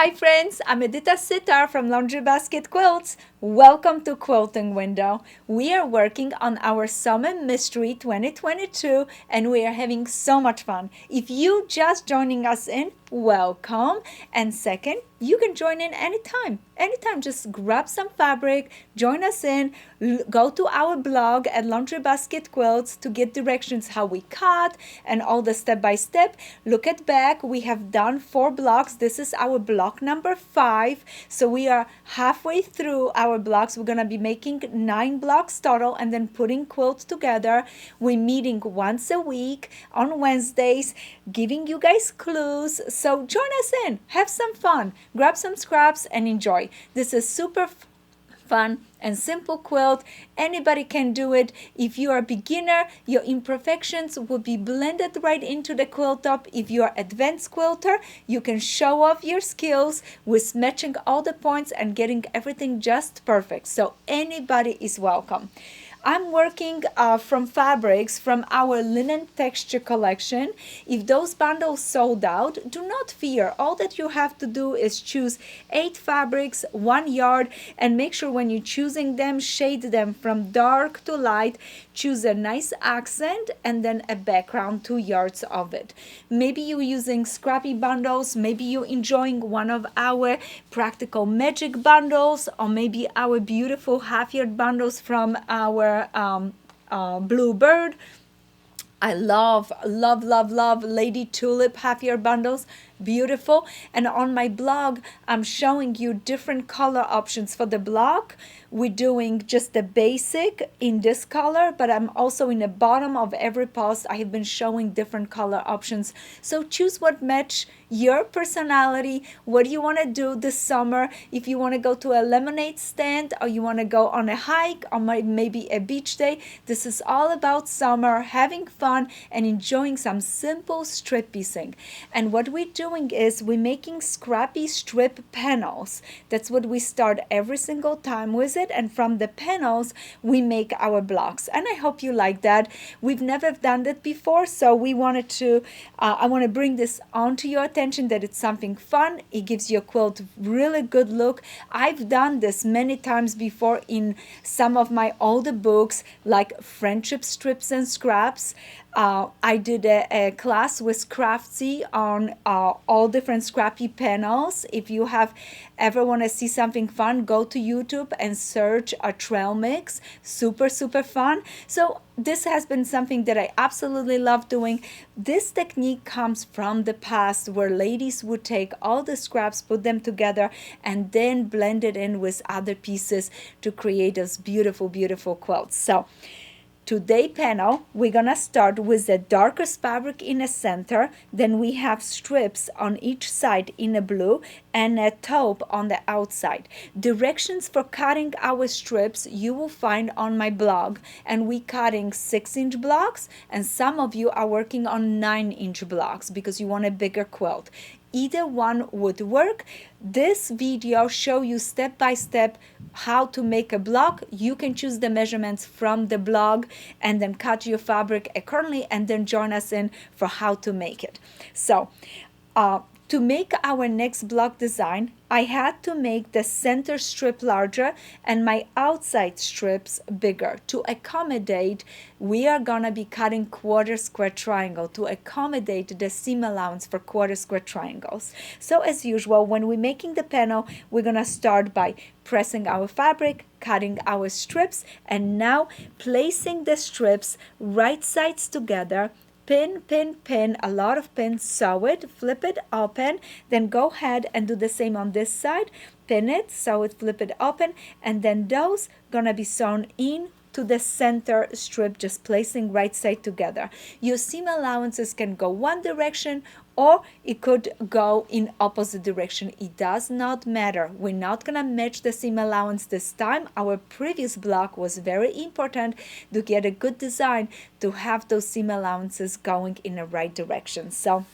Hi friends, I'm Edyta Sitar from Laundry Basket Quilts. Welcome to Quilting Window. We are working on our Summer Mystery 2022 and we are having so much fun. If you just joining us in, welcome. And second, you can join in anytime. Anytime, just grab some fabric, join us in, go to our blog at Laundry Basket Quilts to get directions how we cut and all the step by step. Look at back, we have done 4 blocks. This is our block number 5. So we are halfway through our blocks. We're gonna be making 9 blocks total and then putting quilts together. We're meeting once a week on Wednesdays, giving you guys clues. So join us in, have some fun, grab some scraps and enjoy. This is super fun and simple quilt. Anybody can do it. If you are a beginner, your imperfections will be blended right into the quilt top. If you are advanced quilter, you can show off your skills with matching all the points and getting everything just perfect. So anybody is welcome. I'm working from fabrics from our linen texture collection. If those bundles sold out, do not fear. All that you have to do is choose 8 fabrics, 1 yard, and make sure when you're choosing them, shade them from dark to light. Choose a nice accent and then a background, 2 yards of it. Maybe you're using Scrappy bundles, maybe you're enjoying one of our practical magic bundles, or maybe our beautiful half-yard bundles from our Bluebird. I love Lady Tulip half-year bundles. Beautiful. And on my blog, I'm showing you different color options for the block. We're doing just the basic in this color, but I'm also in the bottom of every post. I have been showing different color options. So choose what match your personality. What do you want to do this summer? If you want to go to a lemonade stand or you want to go on a hike or maybe a beach day, this is all about summer, having fun and enjoying some simple strip piecing. And what we're doing is we're making scrappy strip panels. That's what we start every single time with it. And from the panels, we make our blocks. And I hope you like that. We've never done that before, so we wanted to, I want to bring this onto your attention that it's something fun. It gives your quilt really good look. I've done this many times before in some of my older books, like Friendship Strips and Scraps. I did a class with Craftsy on all different scrappy panels. If you have ever want to see something fun, go to YouTube and search a trail mix. Super fun. So this has been something that I absolutely love doing. This technique comes from the past where ladies would take all the scraps, put them together, and then blend it in with other pieces to create those beautiful quilts. So today panel, we're gonna start with the darkest fabric in the center, then we have strips on each side in a blue and a taupe on the outside. Directions for cutting our strips you will find on my blog, and we cutting 6-inch blocks, and some of you are working on 9-inch blocks because you want a bigger quilt. Either one would work. This video show you step by step how to make a block. You can choose the measurements from the blog and then cut your fabric accordingly and then join us in for how to make it. So to make our next block design, I had to make the center strip larger and my outside strips bigger. To accommodate, we are gonna be cutting quarter square triangle to accommodate the seam allowance for quarter square triangles. So as usual, when we're making the panel, we're gonna start by pressing our fabric, cutting our strips, and now placing the strips right sides together. Pin, a lot of pins, sew it, flip it open, then go ahead and do the same on this side, pin it, sew it, flip it open, and then those gonna be sewn in to the center strip, just placing right side together. Your seam allowances can go one direction or it could go in opposite direction. It does not matter. We're not gonna match the seam allowance this time. Our previous block was very important to get a good design to have those seam allowances going in the right direction. So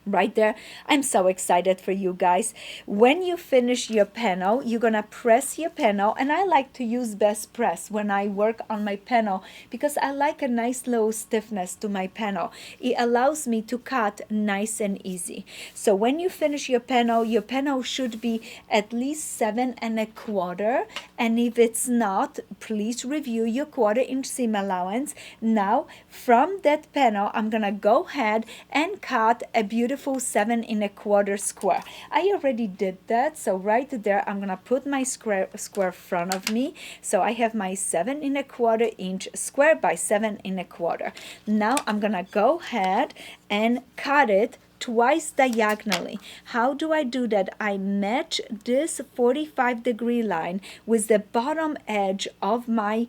right there. I'm so excited for you guys. When you finish your panel, you're gonna press your panel, and I like to use best press when I work on my panel because I like a nice low stiffness to my panel. It allows me to cut nice and easy. So when you finish your panel should be at least 7 1/4, and if it's not, please review your 1/4 inch seam allowance. Now from that panel, I'm gonna go ahead and cut a beautiful 7 1/4 square. I already did that, so right there I'm gonna put my square in front of me. So I have my 7 1/4 inch square by 7 1/4. Now I'm gonna go ahead and cut it twice diagonally. How do I do that? I match this 45-degree line with the bottom edge of my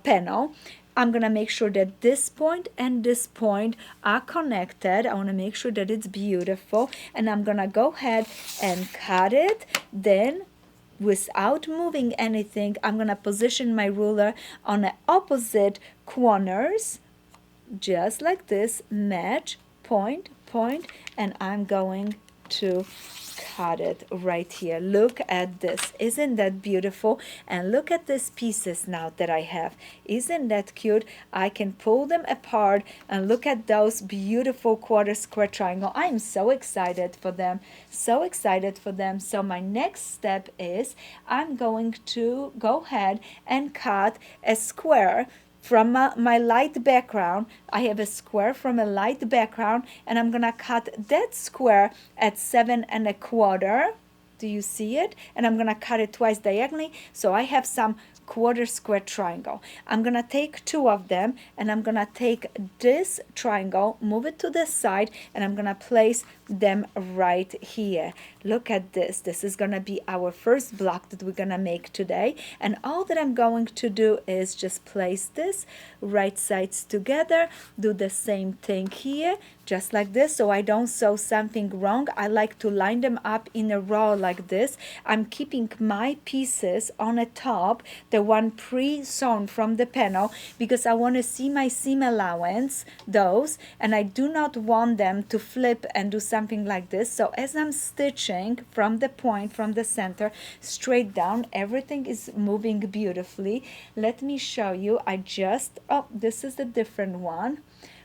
panel. I'm gonna make sure that this point and this point are connected. I wanna make sure that it's beautiful, and I'm gonna go ahead and cut it. Then without moving anything, I'm gonna position my ruler on the opposite corners, just like this, match, point, point, and I'm going to cut it right here. Look at this. Isn't that beautiful? And look at these pieces now that I have. Isn't that cute? I can pull them apart and look at those beautiful 1/4 square triangle. I'm so excited for them. So excited for them. So my next step is I'm going to go ahead and cut a square from my light background. I have a square from a light background, and I'm gonna cut that square at 7 1/4. Do you see it? And I'm gonna cut it twice diagonally, so I have some 1/4 square triangle. I'm gonna take 2 of them, and I'm gonna take this triangle, move it to the side, and I'm gonna place them right here. Look at this. This is gonna be our first block that we're gonna make today. And all that I'm going to do is just place this right sides together, do the same thing here, just like this, so I don't sew something wrong. I like to line them up in a row like this. I'm keeping my pieces on the top, the one pre-sewn from the panel, because I want to see my seam allowance, those, and I do not want them to flip and do something like this. So as I'm stitching from the point, from the center, straight down, everything is moving beautifully. Let me show you. I just, oh, this is a different one.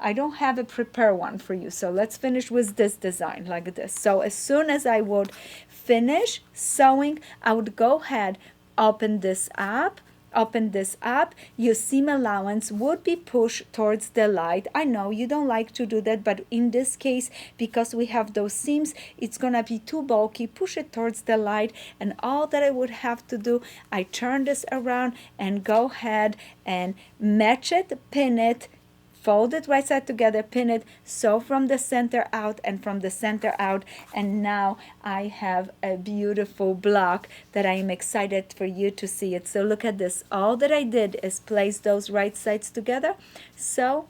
I don't have a prepare one for you, so let's finish with this design like this. So as soon as I would finish sewing, I would go ahead, open this up, your seam allowance would be pushed towards the light. I know you don't like to do that, but in this case, because we have those seams, it's gonna be too bulky. Push it towards the light, and all that I would have to do, I turn this around and go ahead and match it, pin it, fold it right side together, pin it, sew from the center out and from the center out, and now I have a beautiful block that I am excited for you to see it. So look at this. All that I did is place those right sides together, sew,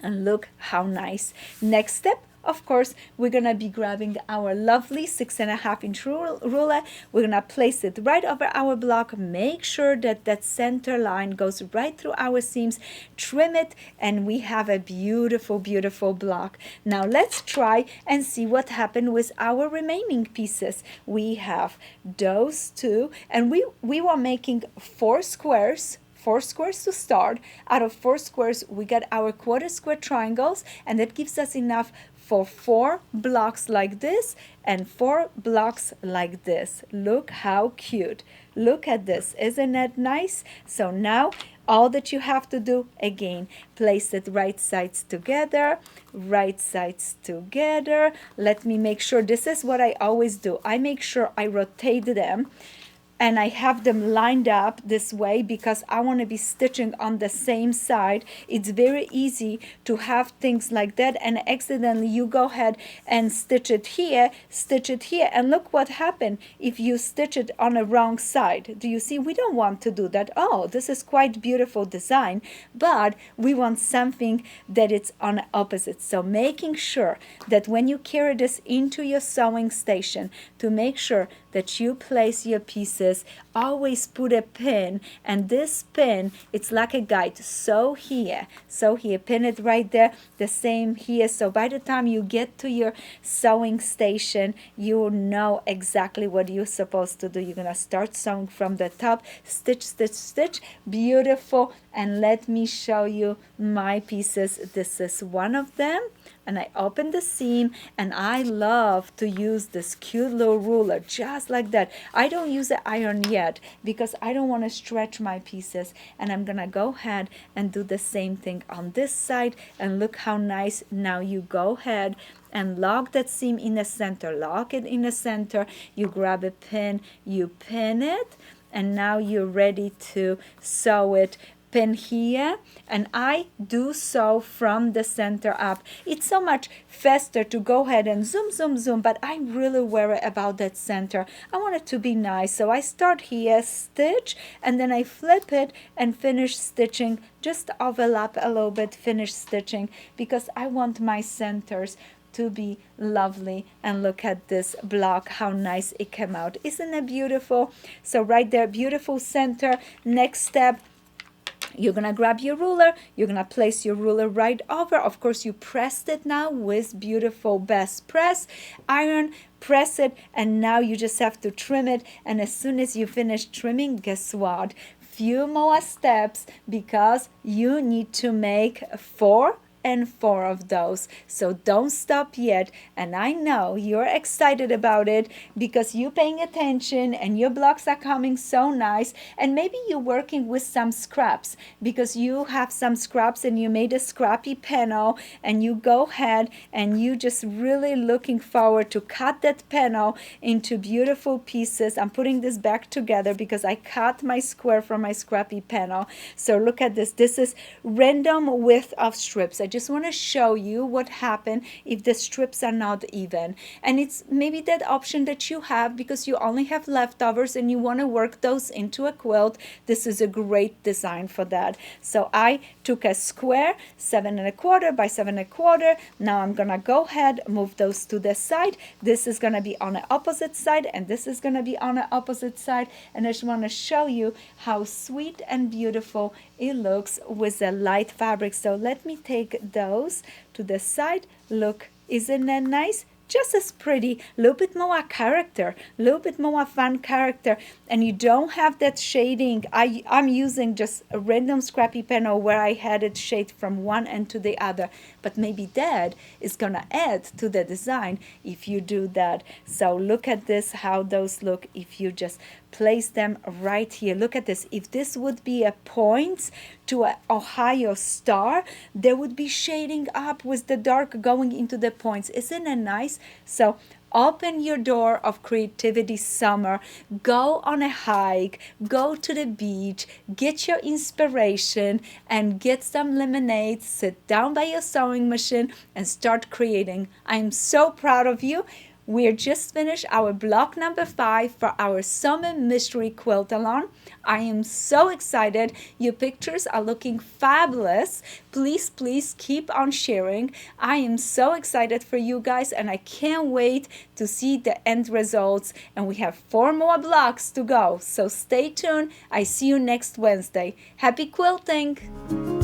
and look how nice. Next step, of course, we're gonna be grabbing our lovely 6.5-inch ruler. We're gonna place it right over our block. Make sure that that center line goes right through our seams. Trim it, and we have a beautiful, beautiful block. Now let's try and see what happened with our remaining pieces. We have those two, and we were making 4 squares to start. Out of 4 squares, we got our 1/4 square triangles, and that gives us enough for 4 blocks like this and 4 blocks like this. Look how cute. Look at this. Isn't that nice? So now all that you have to do, again, place it right sides together, right sides together. Let me make sure. This is what I always do. I make sure I rotate them, and I have them lined up this way because I want to be stitching on the same side. It's very easy to have things like that, and accidentally you go ahead and stitch it here, and look what happened if you stitch it on the wrong side. Do you see? We don't want to do that. Oh, this is quite beautiful design, but we want something that it's on the opposite. So making sure that when you carry this into your sewing station, to make sure that you place your pieces this, always put a pin, and this pin, it's like a guide. Sew here, pin it right there, the same here. So by the time you get to your sewing station, you know exactly what you're supposed to do. You're gonna start sewing from the top, stitch, stitch, stitch, beautiful. And let me show you my pieces. This is one of them, and I open the seam, and I love to use this cute little ruler just like that. I don't use the iron yet because I don't want to stretch my pieces, and I'm gonna go ahead and do the same thing on this side. And look how nice. Now you go ahead and lock that seam in the center, lock it in the center. You grab a pin, you pin it, and now you're ready to sew it. Pin here, and I do sew from the center up. It's so much faster to go ahead and zoom, zoom, zoom, but I really worry about that center. I want it to be nice, so I start here, stitch, and then I flip it and finish stitching, just overlap a little bit, finish stitching, because I want my centers to be lovely. And look at this block, how nice it came out. Isn't it beautiful? So right there, beautiful center. Next step, you're gonna grab your ruler, you're gonna place your ruler right over. Of course, you pressed it now with beautiful best press iron, press it, and now you just have to trim it. And as soon as you finish trimming, guess what? Few more steps, because you need to make 4 and 4 of those. So don't stop yet. And I know you're excited about it because you're paying attention and your blocks are coming so nice. And maybe you're working with some scraps because you have some scraps and you made a scrappy panel, and you go ahead and you just really looking forward to cut that panel into beautiful pieces. I'm putting this back together because I cut my square from my scrappy panel. So look at this. This is random width of strips. I just want to show you what happens if the strips are not even. And it's maybe that option that you have because you only have leftovers and you want to work those into a quilt. This is a great design for that. So I took a square 7¼ by 7¼ Now I'm gonna go ahead, move those to the side. This is gonna be on the opposite side, and this is gonna be on the opposite side. And I just want to show you how sweet and beautiful it looks with the light fabric. So let me take those to the side. Look, isn't that nice? Just as pretty, a little bit more character, a little bit more fun character, and you don't have that shading. I'm using just a random scrappy panel where I had it shade from one end to the other, but maybe that is gonna add to the design if you do that. So look at this, how those look if you just place them right here. Look at this. If this would be a point to an Ohio star, there would be shading up with the dark going into the points. Isn't it nice? So open your door of creativity, summer. Go on a hike, go to the beach, get your inspiration, and get some lemonade. Sit down by your sewing machine and start creating. I'm so proud of you. We're just finished our block number 5 for our Summer Mystery Quilt Along. I am so excited. Your pictures are looking fabulous. Please, please keep on sharing. I am so excited for you guys, and I can't wait to see the end results. And we have 4 more blocks to go. So stay tuned. I see you next Wednesday. Happy quilting!